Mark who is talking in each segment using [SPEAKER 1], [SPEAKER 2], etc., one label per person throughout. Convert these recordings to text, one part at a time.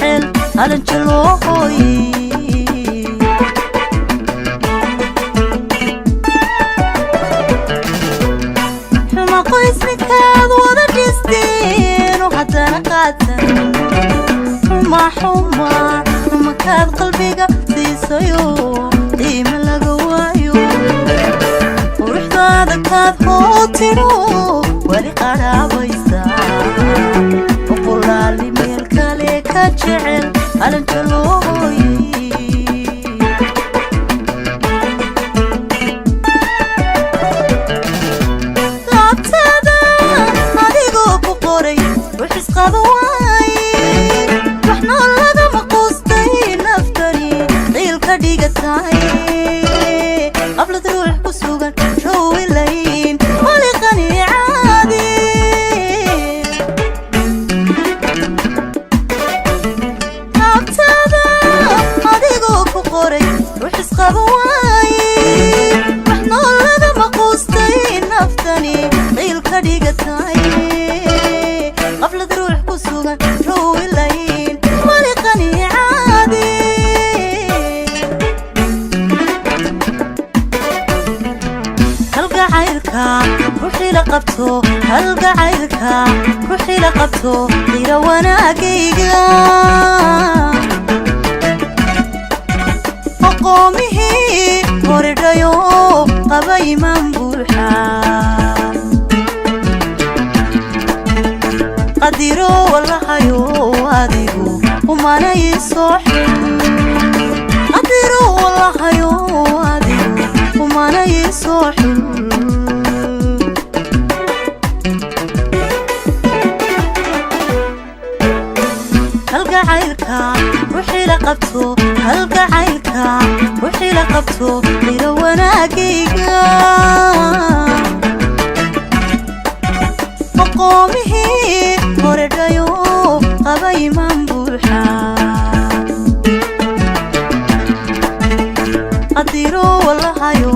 [SPEAKER 1] jecel alanjalooy xuma qoysnikaad wada dhisteen oo haddana qaatan xuma kaad qalbiga siisayo qiimo laga waayo quruxdaada kaad hootino wali qaraabaysaa oqolaali meel kale ka jecel alanjalooy laabtada adigoo ku qoray wixis qaba waaye waxna lagama quustay naftani qiilka dhigataay qablad ruux ku sugan showlayn wali qaniicaadi laabtada adigoo ku qoray wixis qaba waaye waxna lagama quustay naftani qiilka dhigataay qablad ruux ku sugan showlayn wali qaniicaadi halgacaylka ruuxii la qabto halgacaylka ruuxii la qabto qira wanaagayga aqoomihii horidhayo qaba imaan buuxa qadiro walahayo adigu umanay soo xil qadiro walahayo adigu umanay soo xil halgacaylka ruuxii la qabto halgacaylka ruuxii la qabto qira wanaagayga aqoomihii horedhayo qaba imaan buuxa qadiro walahayo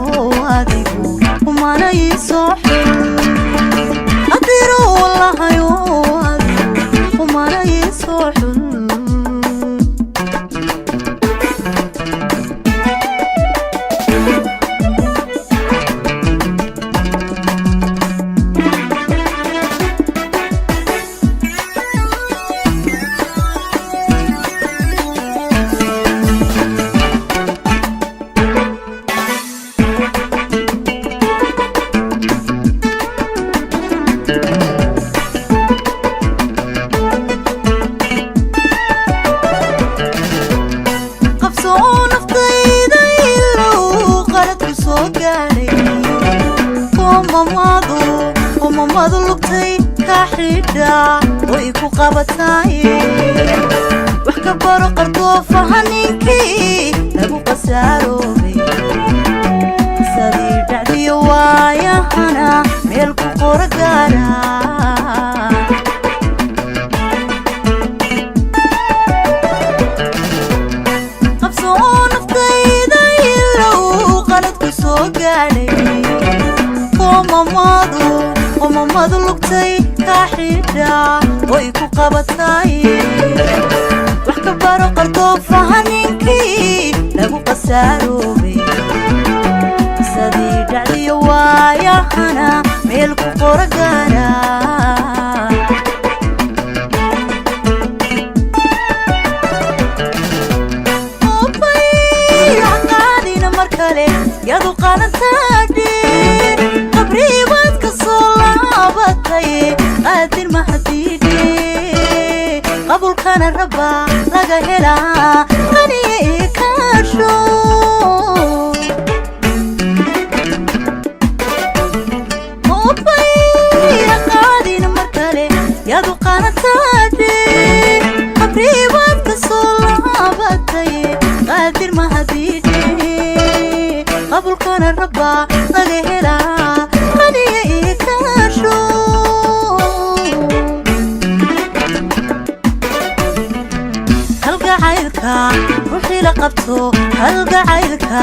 [SPEAKER 1] adigu umanay soo xil qadiro walahayo adigu umanay soo xil umamadu lugtay ka xidha way ku qabatay wax ka baro qardoofaha ninkii lagu qasaaroobay sadii dhacdiyo waayahana meel ku qora gaara qabsoo naftayda ilow qalad ku soo gaadhay umamadu lugtay ka xidha way ku qabatay wax ka baro qardoofaha ninkii lagu qasaaroobay sadii dhacdiyo waayahana meel ku qora gaara qaadina mar kale yadu qalantaadhe qabriibaad ka soo laabatay qaadir mahadiidhe qabulkana rabba laga helaa qaniye ii kaasho qaadina mar kale yadu qalantaadhe qabriibaad ka soo laabatay qaadir mahadiidhe qabulkana rabba laga helaa qaniye ii kaasho halgacaylka ruuxii la qabto halgacaylka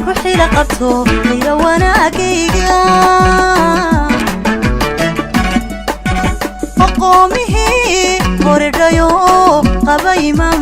[SPEAKER 1] ruuxii la qabto qira wanaagayga aqoomihii horedhayo qaba imaan